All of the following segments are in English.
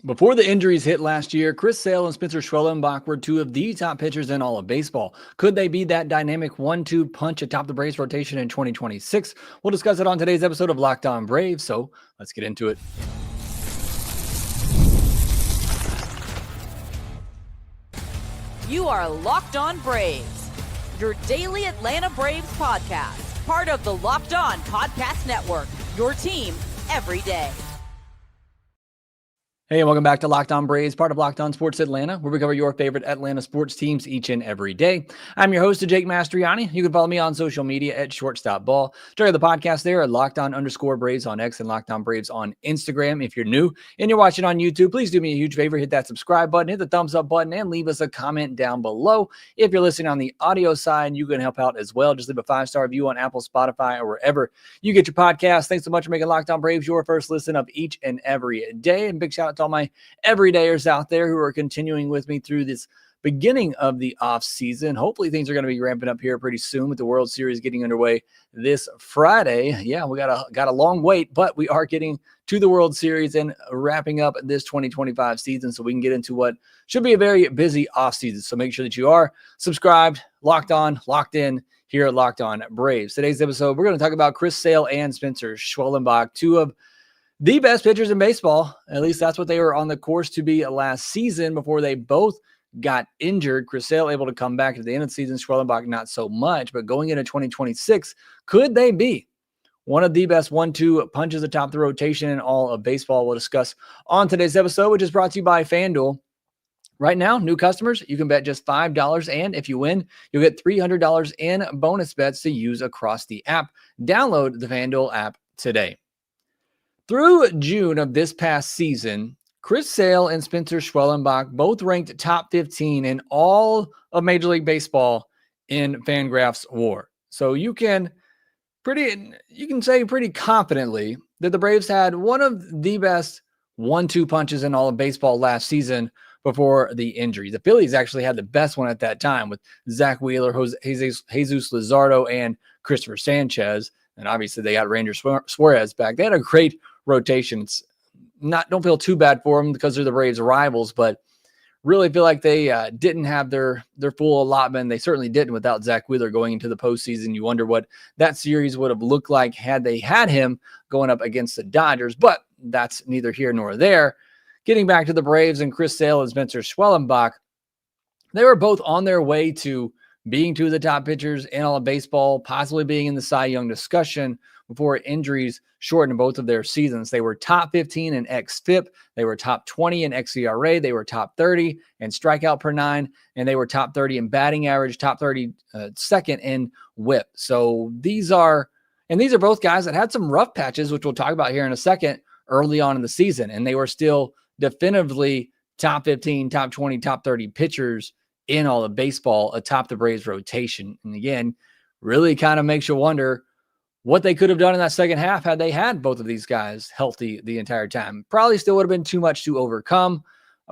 Before the injuries hit last year, Chris Sale and Spencer Schwellenbach were two of the top pitchers in all of baseball. Could they be that dynamic 1-2 punch atop the Braves rotation in 2026? We'll discuss it on today's episode of Locked On Braves, so let's get into it. You are Locked On Braves, your daily Atlanta Braves podcast, part of the Locked On Podcast Network, your team every day. Hey, and welcome back to Locked On Braves, part of Locked On Sports Atlanta, where we cover your favorite Atlanta sports teams each and every day. I'm your host, Jake Mastroianni. You can follow me on social media at shortstopball. Check out the podcast there at Locked On_Braves on X and Locked On Braves on Instagram. If you're new and you're watching on YouTube, please do me a huge favor. Hit that subscribe button, hit the thumbs up button, and leave us a comment down below. If you're listening on the audio side, you can help out as well. Just leave a 5-star review on Apple, Spotify, or wherever you get your podcast. Thanks so much for making Locked On Braves your first listen of each and every day. And big shout out to all my everydayers out there who are continuing with me through this beginning of the off season. Hopefully things are going to be ramping up here pretty soon with the World Series getting underway this Friday. Yeah, we got a long wait, but we are getting to the World Series and wrapping up this 2025 season so we can get into what should be a very busy off season. So make sure that you are subscribed, locked on, locked in here at Locked On Braves. Today's episode, we're going to talk about Chris Sale and Spencer Schwellenbach, two of the best pitchers in baseball. At least that's what they were on the course to be last season before they both got injured. Chris Sale able to come back at the end of the season, Schwellenbach not so much, but going into 2026, could they be one of the best 1-2 punches atop the rotation in all of baseball? We'll discuss on today's episode, which is brought to you by FanDuel. Right now, new customers, you can bet just $5, and if you win, you'll get $300 in bonus bets to use across the app. Download the FanDuel app today. Through June of this past season, Chris Sale and Spencer Schwellenbach both ranked top 15 in all of Major League Baseball in Fangraphs WAR. So you can say pretty confidently that the Braves had one of the best 1-2 punches in all of baseball last season before the injury. The Phillies actually had the best one at that time with Zach Wheeler, Jesus Luzardo, and Christopher Sanchez. And obviously they got Ranger Suarez back. They had a great rotation. Don't feel too bad for them because they're the Braves' rivals, but really feel like they didn't have their full allotment. They certainly didn't without Zach Wheeler going into the postseason. You wonder what that series would have looked like had they had him going up against the Dodgers, but that's neither here nor there. Getting back to the Braves and Chris Sale and Spencer Schwellenbach, they were both on their way to being two of the top pitchers in all of baseball, possibly being in the Cy Young discussion before injuries shortened both of their seasons. They were top 15 in xFIP. They were top 20 in xERA. They were top 30 in strikeout per nine, and they were top 30 in batting average, top 30 second in WHIP. So these are both guys that had some rough patches, which we'll talk about here in a second, early on in the season, and they were still definitively top 15, top 20, top 30 pitchers in all of baseball atop the Braves rotation. And again, really kind of makes you wonder what they could have done in that second half had they had both of these guys healthy the entire time. Probably still would have been too much to overcome,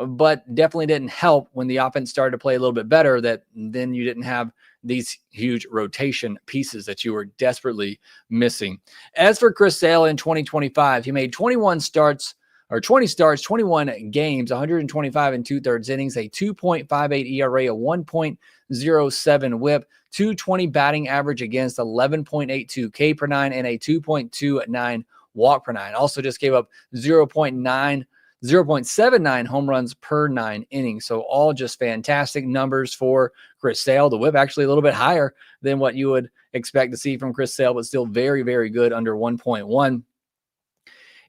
but definitely didn't help when the offense started to play a little bit better, that then you didn't have these huge rotation pieces that you were desperately missing. As for Chris Sale in 2025, he made 20 starts, 21 games, 125 and 2/3 innings, a 2.58 ERA, a 1.07 WHIP, 220 batting average against, 11.82 K per nine, and a 2.29 walk per nine. Also just gave up 0.79 home runs per 9 innings. So all just fantastic numbers for Chris Sale. The WHIP actually a little bit higher than what you would expect to see from Chris Sale, but still very, very good, under 1.1.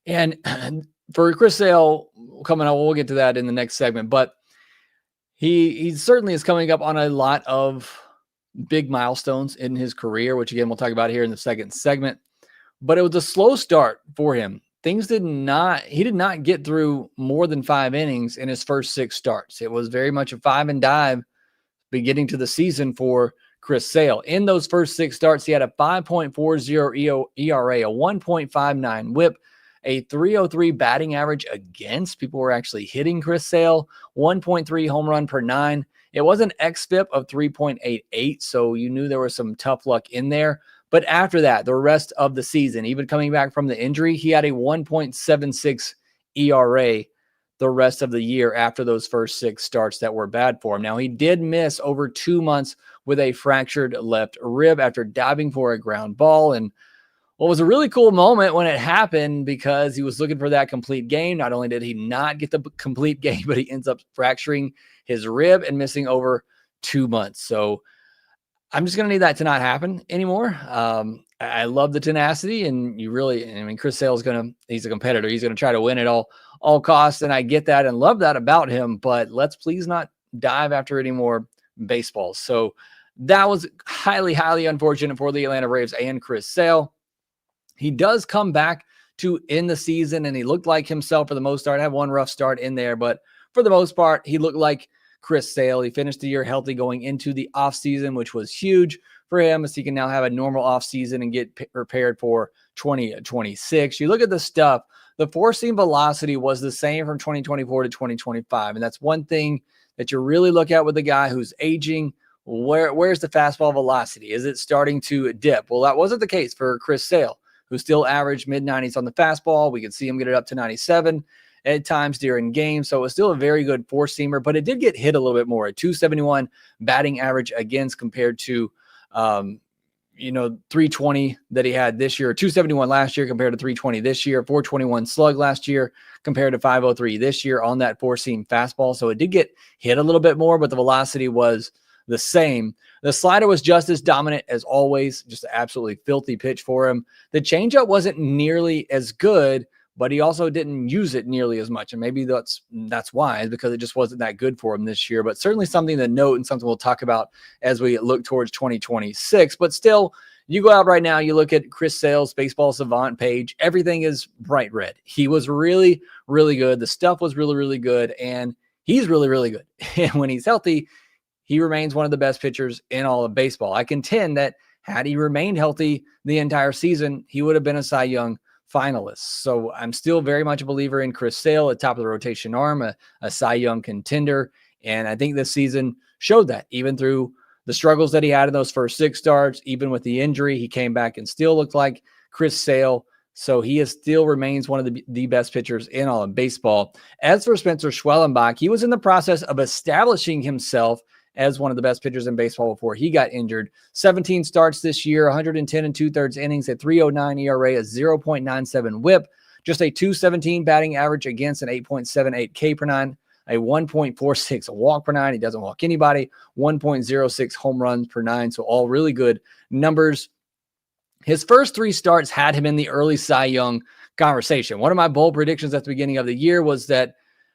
And for Chris Sale coming up, we'll get to that in the next segment, but he certainly is coming up on a lot of big milestones in his career, which again, we'll talk about here in the second segment, but it was a slow start for him. He did not get through more than 5 innings in his first 6 starts. It was very much a 5 and dive beginning to the season for Chris Sale. In those first 6 starts, he had a 5.40 ERA, a 1.59 WHIP, a 303 batting average against. People were actually hitting Chris Sale, 1.3 home run per 9. It was an xFIP of 3.88, so you knew there was some tough luck in there. But after that, the rest of the season, even coming back from the injury, he had a 1.76 ERA, the rest of the year after those first 6 starts that were bad for him. Now, he did miss over 2 months with a fractured left rib after diving for a ground ball. And what was a really cool moment when it happened, because he was looking for that complete game. Not only did he not get the complete game, but he ends up fracturing his rib and missing over 2 months. So I'm just going to need that to not happen anymore. I love the tenacity, and Chris Sale's he's a competitor. He's going to try to win at all costs. And I get that and love that about him, but let's please not dive after any more baseballs. So that was highly, highly unfortunate for the Atlanta Braves and Chris Sale. He does come back to end the season, and he looked like himself for the most part. I had one rough start in there, but for the most part, he looked like Chris Sale. He finished the year healthy going into the offseason, which was huge for him, as he can now have a normal offseason and get prepared for 2026. You look at the stuff, the four-seam velocity was the same from 2024 to 2025, and that's one thing that you really look at with the guy who's aging. Where's the fastball velocity? Is it starting to dip? Well, that wasn't the case for Chris Sale, who still averaged mid-90s on the fastball. We could see him get it up to 97 at times during games. So it was still a very good four-seamer, but it did get hit a little bit more. A 271 batting average against compared to 320 that he had this year, 271 last year compared to 320 this year, 421 slug last year compared to 503 this year on that four-seam fastball. So it did get hit a little bit more, but the velocity was the same. The slider was just as dominant as always, just an absolutely filthy pitch for him. The changeup wasn't nearly as good, but he also didn't use it nearly as much. And maybe that's why, because it just wasn't that good for him this year. But certainly something to note and something we'll talk about as we look towards 2026. But still, you go out right now, you look at Chris Sale's Baseball Savant page, everything is bright red. He was really, really good. The stuff was really, really good. And he's really, really good. And when he's healthy, he remains one of the best pitchers in all of baseball. I contend that had he remained healthy the entire season, he would have been a Cy Young finalist. So I'm still very much a believer in Chris Sale at top of the rotation arm, a Cy Young contender. And I think this season showed that. Even through the struggles that he had in those first 6 starts, even with the injury, he came back and still looked like Chris Sale. So he still remains one of the best pitchers in all of baseball. As for Spencer Schwellenbach, he was in the process of establishing himself as one of the best pitchers in baseball before he got injured. 17 starts this year, 110 and 2/3 innings, a 3.09 ERA, a 0.97 whip, just a 217 batting average against an 8.78 K per nine, a 1.46 walk per nine. He doesn't walk anybody, 1.06 home runs per nine. So all really good numbers. His first 3 starts had him in the early Cy Young conversation. One of my bold predictions at the beginning of the year was that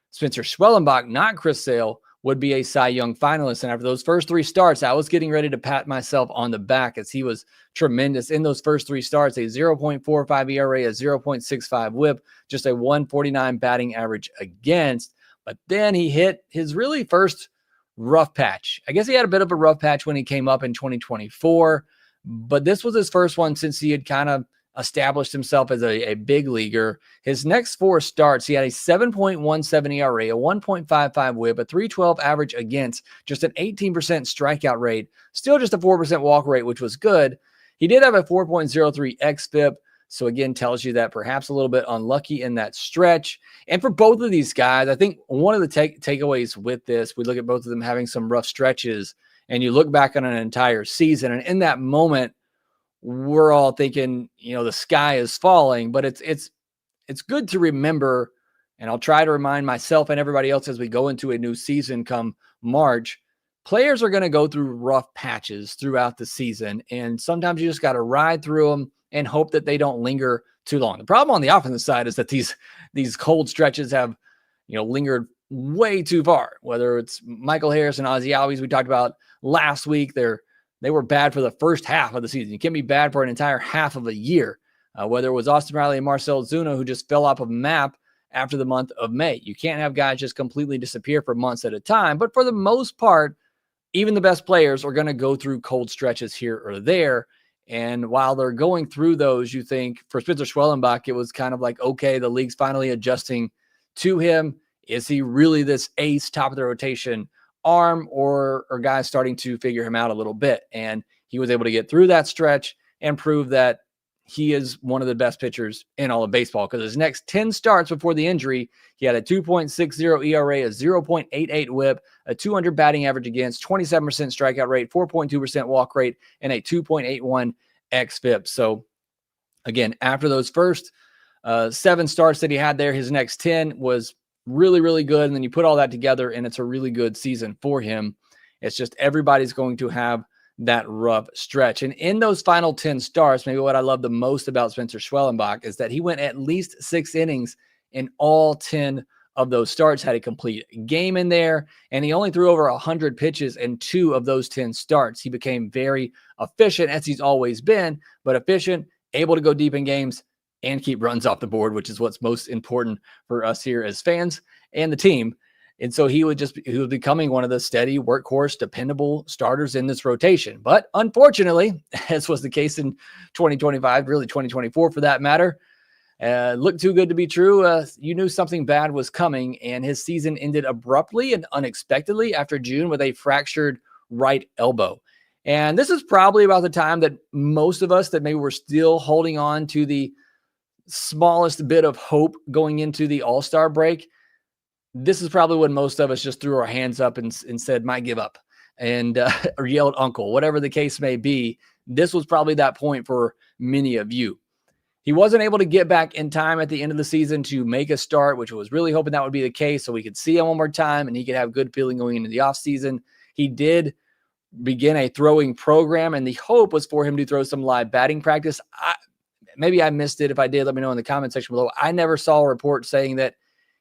Spencer Schwellenbach, not Chris Sale, would be a Cy Young finalist. And after those first 3 starts, I was getting ready to pat myself on the back, as he was tremendous in those first 3 starts, a 0.45 ERA, a 0.65 whip, just a 149 batting average against. But then he hit his really first rough patch. I guess he had a bit of a rough patch when he came up in 2024, but this was his first one since he had kind of established himself as a big leaguer. His next 4 starts, he had a 7.17 ERA, a 1.55 whip, a 312 average against, just an 18% strikeout rate, still just a 4% walk rate, which was good. He did have a 4.03 xFIP, so again, tells you that perhaps a little bit unlucky in that stretch. And for both of these guys, I think one of the takeaways with this, we look at both of them having some rough stretches, and you look back on an entire season, and in that moment, we're all thinking, the sky is falling, but it's good to remember, and I'll try to remind myself and everybody else as we go into a new season come March, players are going to go through rough patches throughout the season, and sometimes you just got to ride through them and hope that they don't linger too long. The problem on the offensive side is that these cold stretches have, lingered way too far, whether it's Michael Harris and Ozzie Albies we talked about last week. They were bad for the first half of the season. You can't be bad for an entire half of a year, whether it was Austin Riley and Marcell Ozuna, who just fell off of the map after the month of May. You can't have guys just completely disappear for months at a time. But for the most part, even the best players are going to go through cold stretches here or there. And while they're going through those, you think for Spencer Schwellenbach, it was kind of like, okay, the league's finally adjusting to him. Is he really this ace, top of the rotation arm, or guys starting to figure him out a little bit? And he was able to get through that stretch and prove that he is one of the best pitchers in all of baseball, because his next 10 starts before the injury, he had a 2.60 ERA, a 0.88 whip, a 200 batting average against, 27% strikeout rate, 4.2% walk rate, and a 2.81 xFIP. So again, after those first 7 starts that he had there, his next 10 was really, really good. And then you put all that together and it's a really good season for him. It's just everybody's going to have that rough stretch. And in those final 10 starts, maybe what I love the most about Spencer Schwellenbach is that he went at least 6 innings in all 10 of those starts, had a complete game in there, and he only threw over 100 pitches in 2 of those 10 starts. He became very efficient, as he's always been, but efficient, able to go deep in games and keep runs off the board, which is what's most important for us here as fans and the team. And so he was becoming one of the steady workhorse, dependable starters in this rotation. But unfortunately, as was the case in 2025, really 2024 for that matter, looked too good to be true. You knew something bad was coming, and his season ended abruptly and unexpectedly after June with a fractured right elbow. And this is probably about the time that most of us that maybe were still holding on to the smallest bit of hope going into the All-Star break. This is probably when most of us just threw our hands up and said, might give up, and or yelled uncle, whatever the case may be. This was probably that point for many of you. He wasn't able to get back in time at the end of the season to make a start, which I was really hoping that would be the case so we could see him one more time and he could have good feeling going into the offseason. He did begin a throwing program, and the hope was for him to throw some live batting practice. Maybe I missed it. If I did, let me know in the comment section below. I never saw a report saying that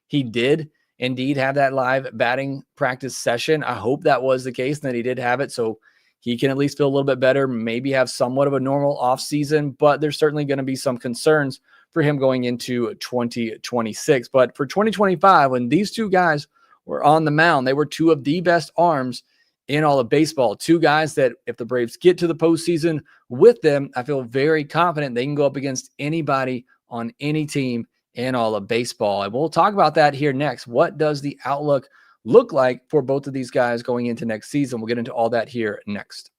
he did indeed have that live batting practice session. I hope that was the case and that he did have it, so he can at least feel a little bit better, maybe have somewhat of a normal offseason, but there's certainly going to be some concerns for him going into 2026. But for 2025, when these 2 guys were on the mound, they were 2 of the best arms in all of baseball. 2 guys that if the Braves get to the postseason with them, I feel very confident they can go up against anybody on any team in all of baseball. And we'll talk about that here next. What does the outlook look like for both of these guys going into next season? We'll get into all that here next.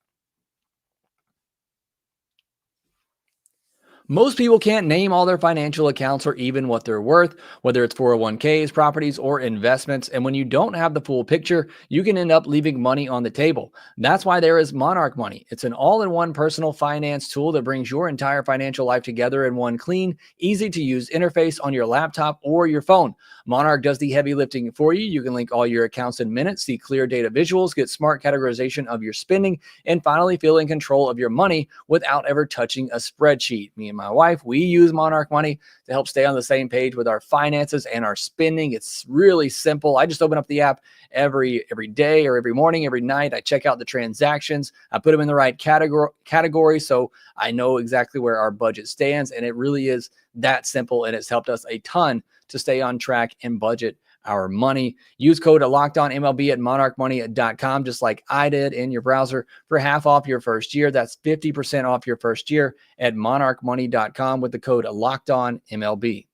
Most people can't name all their financial accounts or even what they're worth, whether it's 401ks, properties, or investments. And when you don't have the full picture, you can end up leaving money on the table. That's why there is Monarch Money. It's an all-in-one personal finance tool that brings your entire financial life together in one clean, easy-to-use interface on your laptop or your phone. Monarch does the heavy lifting for you. You can link all your accounts in minutes, see clear data visuals, get smart categorization of your spending, and finally feel in control of your money without ever touching a spreadsheet. Me and my wife, we use Monarch Money to help stay on the same page with our finances and our spending. It's really simple. I just open up the app every day or every morning, every night. I check out the transactions. I put them in the right category so I know exactly where our budget stands. And it really is that simple. And it's helped us a ton to stay on track and budget our money. Use code LOCKEDONMLB at monarchmoney.com, just like I did in your browser, for half off your first year. That's 50% off your first year at monarchmoney.com with the code LOCKEDONMLB.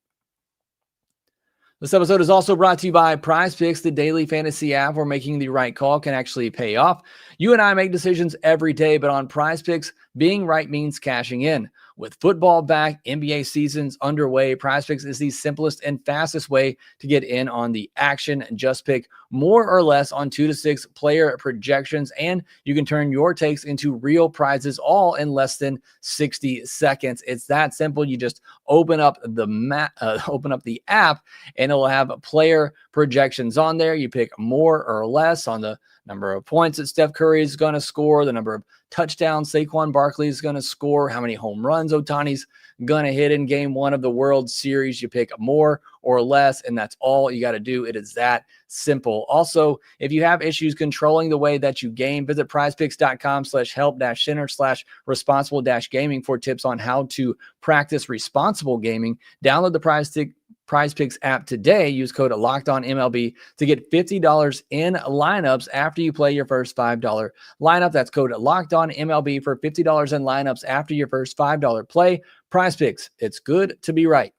This episode is also brought to you by PrizePicks, the daily fantasy app where making the right call can actually pay off. You and I make decisions every day, but on PrizePicks, being right means cashing in. With football back, NBA seasons underway, PrizePicks is the simplest and fastest way to get in on the action. Just pick more or less on 2 to 6 player projections, and you can turn your takes into real prizes all in less than 60 seconds. It's that simple. You just open up the app, and it'll have player projections on there. You pick more or less on the number of points that Steph Curry is going to score, the number of touchdowns Saquon Barkley is going to score, how many home runs Ohtani's going to hit in game 1 of the World Series. You pick more or less, and that's all you got to do. It is that simple. Also, if you have issues controlling the way that you game, visit prizepicks.com/help-center/responsible-gaming for tips on how to practice responsible gaming. Download the PrizePicks app today. Use code LOCKEDONMLB to get $50 in lineups after you play your first $5 lineup. That's code LOCKEDONMLB for $50 in lineups after your first $5 play. PrizePicks, it's good to be right.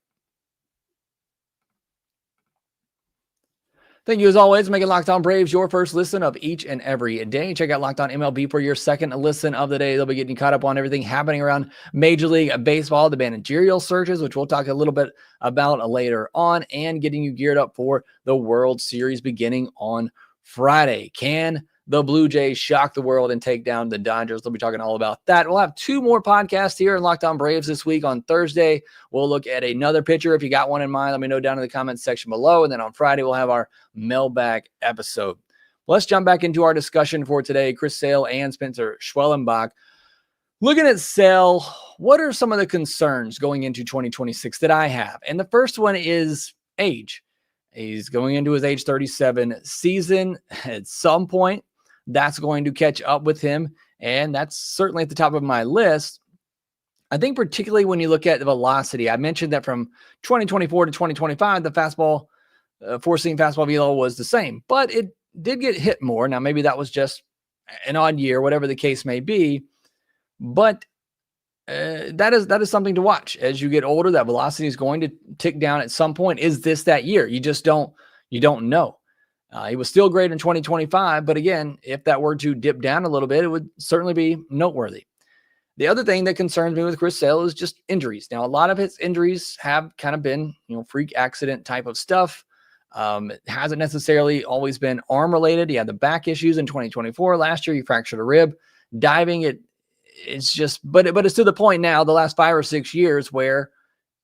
Thank you as always for making Locked On Braves your first listen of each and every day. Check out Locked On MLB for your second listen of the day. They'll be getting you caught up on everything happening around Major League Baseball, the managerial searches, which we'll talk a little bit about later on, and getting you geared up for the World Series beginning on Friday. Can the Blue Jays shock the world and take down the Dodgers? They'll be talking all about that. We'll have two more podcasts here in Locked On Braves this week. On Thursday, we'll look at another pitcher. If you got one in mind, let me know down in the comments section below. And then on Friday, we'll have our mailbag episode. Let's jump back into our discussion for today. Chris Sale and Spencer Schwellenbach. Looking at Sale, what are some of the concerns going into 2026 that I have? And the first one is age. He's going into his age 37 season. At some point, that's going to catch up with him, and that's certainly at the top of my list. I think particularly when you look at the velocity, I mentioned that from 2024 to 2025, the fastball, four-seam fastball velo was the same, but it did get hit more. Now, maybe that was just an odd year, whatever the case may be, but that is something to watch. As you get older, that velocity is going to tick down at some point. Is this that year? You don't know. He was still great in 2025, but again, if that were to dip down a little bit, it would certainly be noteworthy. The other thing that concerns me with Chris Sale is just injuries. Now, a lot of his injuries have kind of been, freak accident type of stuff. It hasn't necessarily always been arm related. He had the back issues in 2024. Last year, he fractured a rib. Diving, it's just, but it's to the point now, the last 5 or 6 years, where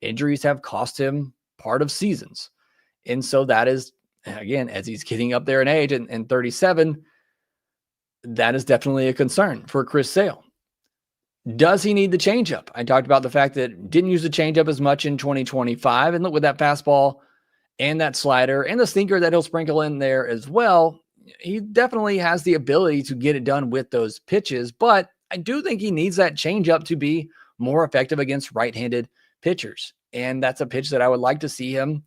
injuries have cost him part of seasons. And so that is, again, as he's getting up there in age and 37, that is definitely a concern for Chris Sale. Does he need the changeup? I talked about the fact that didn't use the changeup as much in 2025. And look, with that fastball and that slider and the sinker that he'll sprinkle in there as well, he definitely has the ability to get it done with those pitches. But I do think he needs that changeup to be more effective against right-handed pitchers. And that's a pitch that I would like to see him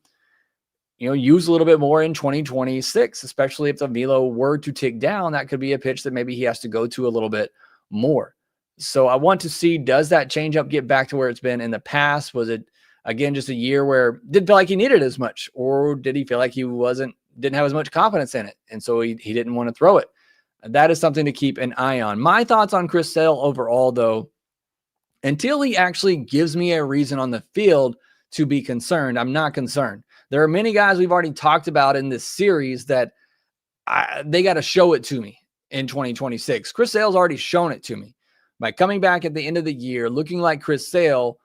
use a little bit more in 2026, especially if the velo were to tick down. That could be a pitch that maybe he has to go to a little bit more. So I want to see, does that changeup get back to where it's been in the past? Was it, again, just a year where didn't feel like he needed as much, or did he feel like he didn't have as much confidence in it, and so he didn't want to throw it? That is something to keep an eye on. My thoughts on Chris Sale overall, though, until he actually gives me a reason on the field to be concerned, I'm not concerned. There are many guys we've already talked about in this series that they got to show it to me in 2026. Chris Sale's already shown it to me. By coming back at the end of the year, looking like Chris Sale,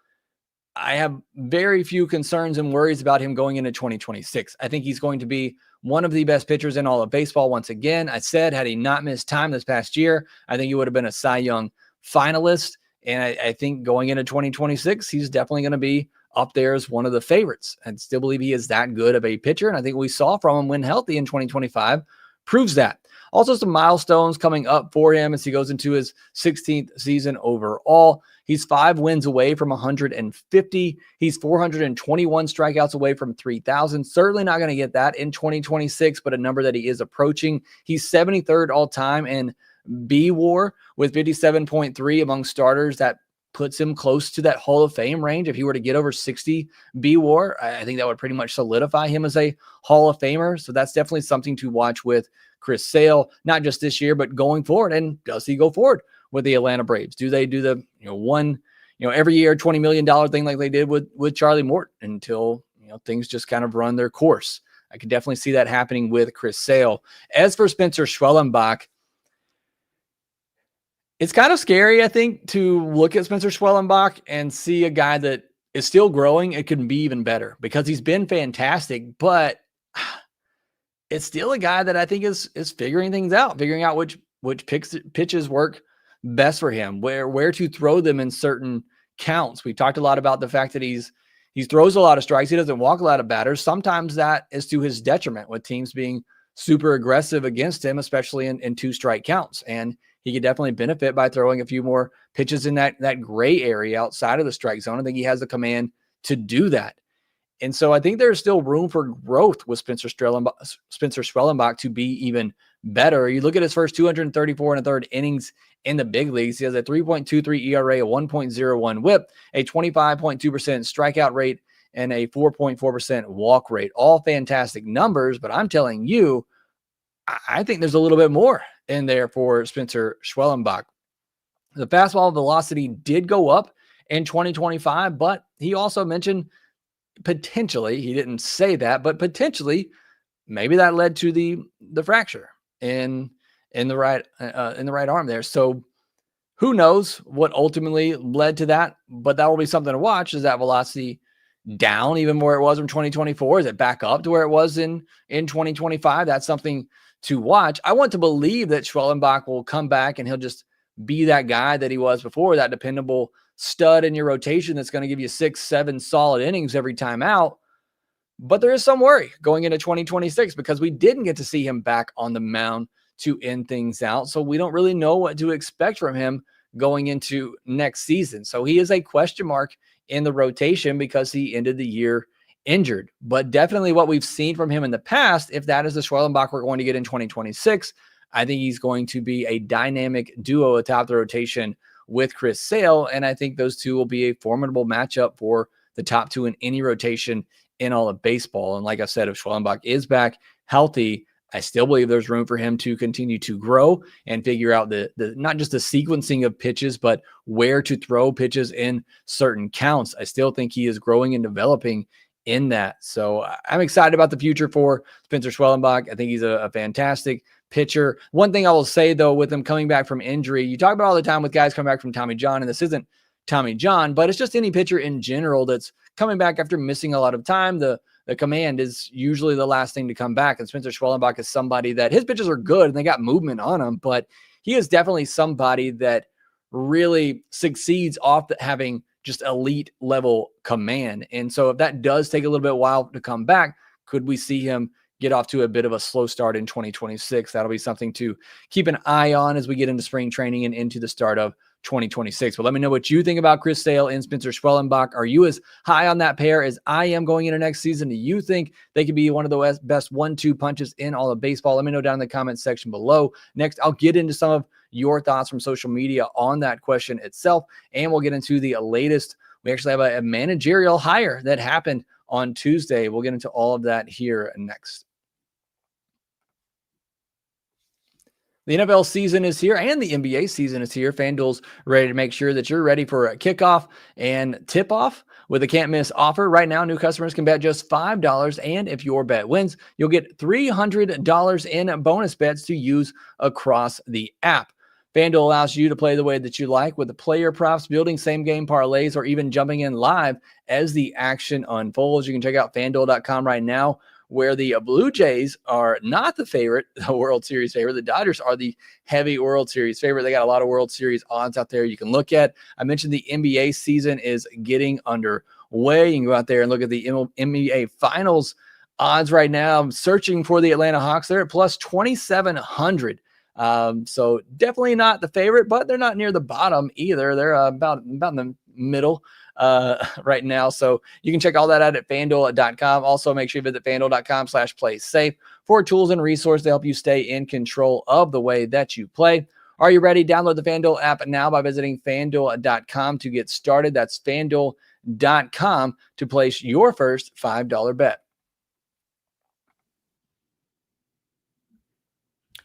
I have very few concerns and worries about him going into 2026. I think he's going to be one of the best pitchers in all of baseball once again. I said, had he not missed time this past year, I think he would have been a Cy Young finalist. And I think going into 2026, he's definitely going to be up there as one of the favorites. I still believe he is that good of a pitcher. And I think we saw from him when healthy in 2025 proves that. Also, some milestones coming up for him as he goes into his 16th season overall. He's 5 wins away from 150. He's 421 strikeouts away from 3,000. Certainly not going to get that in 2026, but a number that he is approaching. He's 73rd all time in B-WAR with 57.3 among starters. That puts him close to that Hall of Fame range. If he were to get over 60 B-WAR, I think that would pretty much solidify him as a Hall of Famer. So that's definitely something to watch with Chris Sale, not just this year, but going forward. And does he go forward with the Atlanta Braves? Do they do the every year $20 million thing like they did with Charlie Morton until things just kind of run their course? I could definitely see that happening with Chris Sale. As for Spencer Schwellenbach, it's kind of scary, I think, to look at Spencer Schwellenbach and see a guy that is still growing. It can be even better because he's been fantastic, but it's still a guy that I think is figuring things out, figuring out which pitches work best for him, where to throw them in certain counts. We talked a lot about the fact that he throws a lot of strikes. He doesn't walk a lot of batters. Sometimes that is to his detriment with teams being super aggressive against him, especially in 2-strike counts. And he could definitely benefit by throwing a few more pitches in that gray area outside of the strike zone. I think he has the command to do that. And so I think there's still room for growth with Spencer Schwellenbach to be even better. You look at his first 234 and a third innings in the big leagues. He has a 3.23 ERA, a 1.01 whip, a 25.2% strikeout rate and a 4.4% walk rate. All fantastic numbers, but I'm telling you, I think there's a little bit more in there for Spencer Schwellenbach. The fastball velocity did go up in 2025, but he also mentioned potentially, he didn't say that, but potentially maybe that led to the fracture in the right arm there. So who knows what ultimately led to that, but that will be something to watch. Is that velocity down even where it was in 2024? Is it back up to where it was in 2025? That's something to watch. I want to believe that Schwellenbach will come back and he'll just be that guy that he was before, that dependable stud in your rotation that's going to give you 6-7 solid innings every time out. But there is some worry going into 2026 because we didn't get to see him back on the mound to end things out. So we don't really know what to expect from him going into next season. So he is a question mark in the rotation because he ended the year injured. But definitely what we've seen from him in the past, if that is the Schwellenbach we're going to get in 2026, I think he's going to be a dynamic duo atop the rotation with Chris Sale. And I think those two will be a formidable matchup for the top two in any rotation in all of baseball. And like I said, if Schwellenbach is back healthy, I still believe there's room for him to continue to grow and figure out the not just the sequencing of pitches, but where to throw pitches in certain counts. I still think he is growing and developing in that. So I'm excited about the future for Spencer Schwellenbach. I think he's a fantastic pitcher. One thing I will say, though, with him coming back from injury, you talk about all the time with guys coming back from Tommy John, and this isn't Tommy John, but it's just any pitcher in general that's coming back after missing a lot of time. The command is usually the last thing to come back. And Spencer Schwellenbach is somebody that his pitches are good and they got movement on them, but he is definitely somebody that really succeeds off having just elite level command. And so if that does take a little bit while to come back, could we see him get off to a bit of a slow start in 2026? That'll be something to keep an eye on as we get into spring training and into the start of 2026. But let me know what you think about Chris Sale and Spencer Schwellenbach. Are you as high on that pair as I am going into next season? Do you think they could be one of the best 1-2 punches in all of baseball? Let me know down in the comments section below. Next, I'll get into some of your thoughts from social media on that question itself, and we'll get into the latest. We actually have a managerial hire that happened on Tuesday. We'll get into all of that here next. The NFL season is here and the NBA season is here. FanDuel's ready to make sure that you're ready for a kickoff and tip-off with a can't-miss offer. Right now, new customers can bet just $5, and if your bet wins, you'll get $300 in bonus bets to use across the app. FanDuel allows you to play the way that you like with the player props, building same-game parlays, or even jumping in live as the action unfolds. You can check out FanDuel.com right now, where the Blue Jays are not the favorite, the World Series favorite. The Dodgers are the heavy World Series favorite. They got a lot of World Series odds out there you can look at. I mentioned the NBA season is getting underway. You can go out there and look at the NBA Finals odds right now. I'm searching for the Atlanta Hawks. They're at plus 2,700. So definitely not the favorite, but they're not near the bottom either. They're about in the middle right now. So you can check all that out at FanDuel.com. Also, make sure you visit FanDuel.com/playsafe for tools and resources to help you stay in control of the way that you play. Are you ready? Download the FanDuel app now by visiting FanDuel.com to get started. That's FanDuel.com to place your first $5 bet.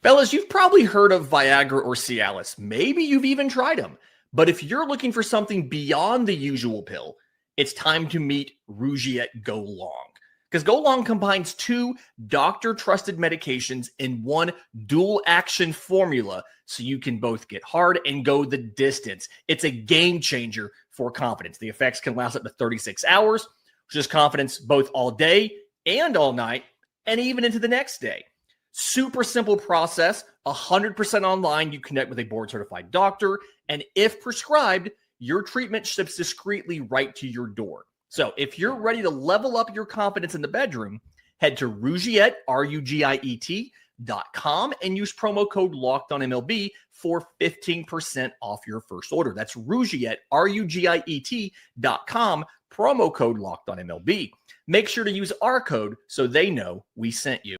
Fellas, you've probably heard of Viagra or Cialis. Maybe you've even tried them. But if you're looking for something beyond the usual pill, it's time to meet Rugiet Go Long. Because Go Long combines 2 doctor-trusted medications in one dual-action formula so you can both get hard and go the distance. It's a game changer for confidence. The effects can last up to 36 hours, which is confidence both all day and all night, and even into the next day. Super simple process, 100% online. You connect with a board-certified doctor, and if prescribed, your treatment ships discreetly right to your door. So if you're ready to level up your confidence in the bedroom, head to Rugiet, RUGIET.com, and use promo code LOCKEDONMLB for 15% off your first order. That's Rugiet, RUGIET.com, promo code LOCKEDONMLB. Make sure to use our code so they know we sent you.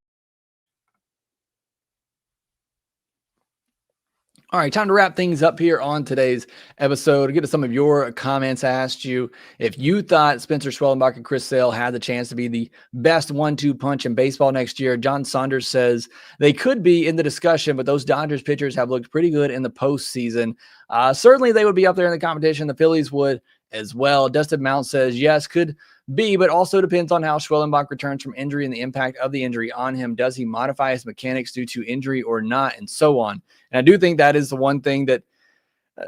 All right, time to wrap things up here on today's episode. To get to some of your comments, I asked you if you thought Spencer Schwellenbach and Chris Sale had the chance to be the best 1-2 punch in baseball next year. John Saunders says they could be in the discussion, but those Dodgers pitchers have looked pretty good in the postseason. Certainly, they would be up there in the competition. The Phillies would as well. Dustin Mount says yes, could be, but also depends on how Schwellenbach returns from injury and the impact of the injury on him. Does he modify his mechanics due to injury or not, and so on. And I do think that is the one thing that,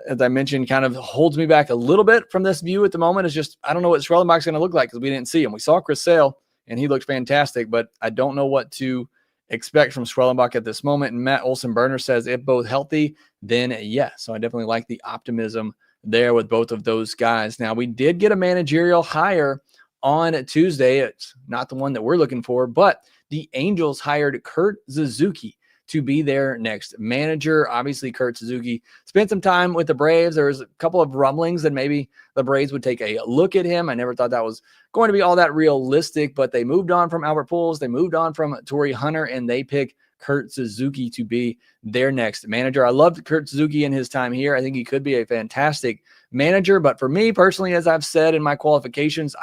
as I mentioned, kind of holds me back a little bit from this view at the moment is just, I don't know what Schwellenbach's going to look like because we didn't see him. We saw Chris Sale, and he looked fantastic, but I don't know what to expect from Schwellenbach at this moment. And Matt Olsen-Burner says if both healthy, then yes. So I definitely like the optimism there with both of those guys. Now, we did get a managerial hire on Tuesday. It's not the one that we're looking for, but the Angels hired Kurt Suzuki to be their next manager. Obviously, Kurt Suzuki spent some time with the Braves. There was a couple of rumblings that maybe the Braves would take a look at him. I never thought that was going to be all that realistic, but they moved on from Albert Pujols. They moved on from Torrey Hunter, and they pick Kurt Suzuki to be their next manager. I loved Kurt Suzuki in his time here. I think he could be a fantastic manager, but for me personally, as I've said in my qualifications,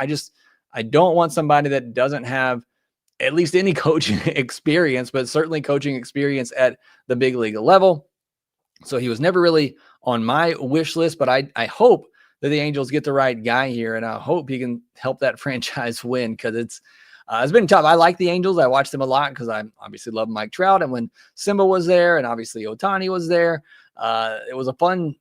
I don't want somebody that doesn't have at least any coaching experience, but certainly coaching experience at the big league level. So he was never really on my wish list, but I hope that the Angels get the right guy here, and I hope he can help that franchise win because it's been tough. I like the Angels. I watched them a lot because I obviously love Mike Trout, and when Simba was there and obviously Ohtani was there, it was a fun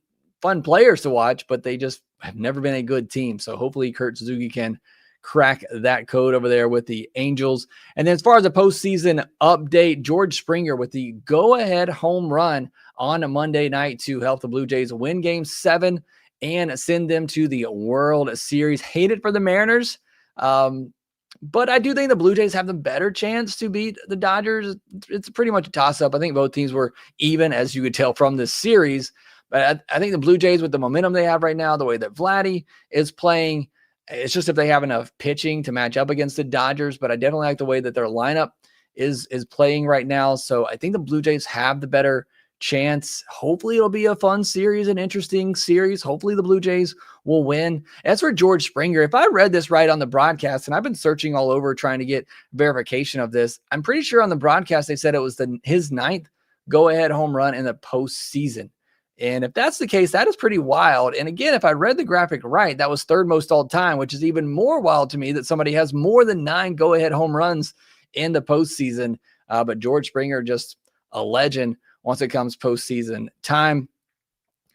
players to watch, but they just have never been a good team. So hopefully Kurt Suzuki can crack that code over there with the Angels. And then as far as the postseason update, George Springer with the go-ahead home run on a Monday night to help the Blue Jays win Game 7 and send them to the World Series. Hate it for the Mariners, but I do think the Blue Jays have the better chance to beat the Dodgers. It's pretty much a toss-up. I think both teams were even, as you could tell from this series. But I think the Blue Jays, with the momentum they have right now, the way that Vladdy is playing, it's just if they have enough pitching to match up against the Dodgers, but I definitely like the way that their lineup is playing right now. So I think the Blue Jays have the better chance. Hopefully it'll be a fun series, an interesting series. Hopefully the Blue Jays will win. As for George Springer, if I read this right on the broadcast, and I've been searching all over trying to get verification of this, I'm pretty sure on the broadcast they said it was his 9th go-ahead home run in the postseason. And if that's the case, that is pretty wild. And again, if I read the graphic right, that was 3rd most all time, which is even more wild to me that somebody has more than 9 go-ahead home runs in the postseason. But George Springer, just a legend once it comes postseason time.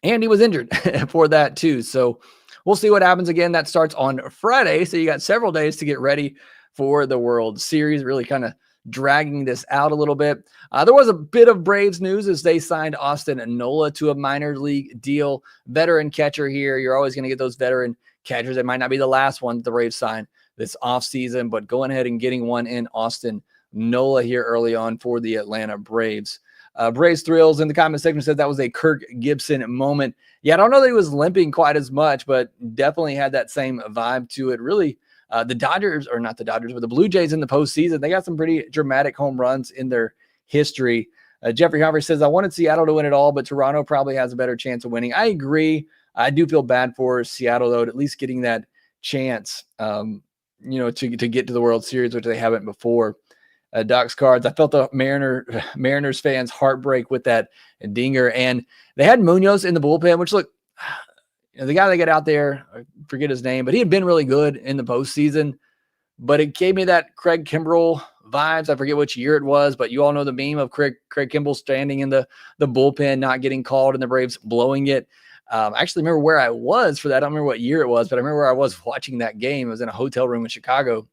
And he was injured for that too. So we'll see what happens again. That starts on Friday. So you got several days to get ready for the World Series, really kind of dragging this out a little bit. There was a bit of Braves news as they signed Austin Nola to a minor league deal. Veteran catcher here. You're always going to get those veteran catchers. It might not be the last one the Braves signed this offseason, but going ahead and getting one in Austin Nola here early on for the Atlanta Braves. Braves Thrills in the comment section said that was a Kirk Gibson moment. Yeah, I don't know that he was limping quite as much, but definitely had that same vibe to it. Really, the Dodgers, or not the Dodgers, but the Blue Jays in the postseason, they got some pretty dramatic home runs in their history. Jeffrey Humphrey says, I wanted Seattle to win it all, but Toronto probably has a better chance of winning. I agree. I do feel bad for Seattle, though, at least getting that chance, to get to the World Series, which they haven't before. Doc's Cards, I felt the Mariners fans' heartbreak with that dinger. And they had Munoz in the bullpen, which, look, the guy they got out there, I forget his name, but he had been really good in the postseason. But it gave me that Craig Kimbrell vibes. I forget which year it was, but you all know the meme of Craig Kimbrell standing in the bullpen, not getting called, and the Braves blowing it. I actually remember where I was for that. I don't remember what year it was, but I remember where I was watching that game. It was in a hotel room in Chicago.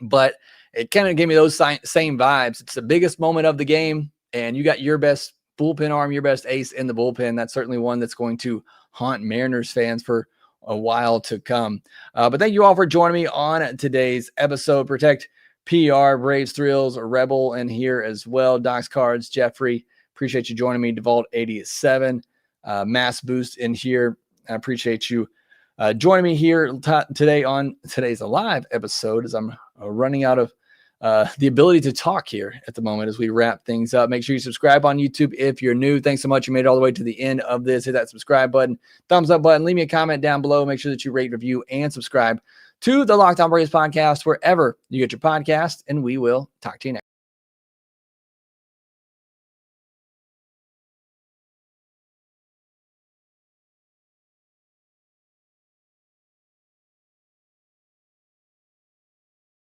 But it kind of gave me those same vibes. It's the biggest moment of the game, and you got your best bullpen arm, your best ace in the bullpen. That's certainly one that's going to haunt Mariners fans for a while to come. But thank you all for joining me on today's episode. Protect PR, Braves Thrills, Rebel, and here as well. Doc's Cards, Jeffrey, appreciate you joining me. Devault 87, Mass Boost in here. I appreciate you joining me here today on today's live episode as I'm running out of the ability to talk here at the moment as we wrap things up. Make sure you subscribe on YouTube if you're new. Thanks so much. You made it all the way to the end of this. Hit that subscribe button, thumbs up button, leave me a comment down below. Make sure that you rate, review, and subscribe to the Locked On Braves podcast wherever you get your podcast, and we will talk to you next.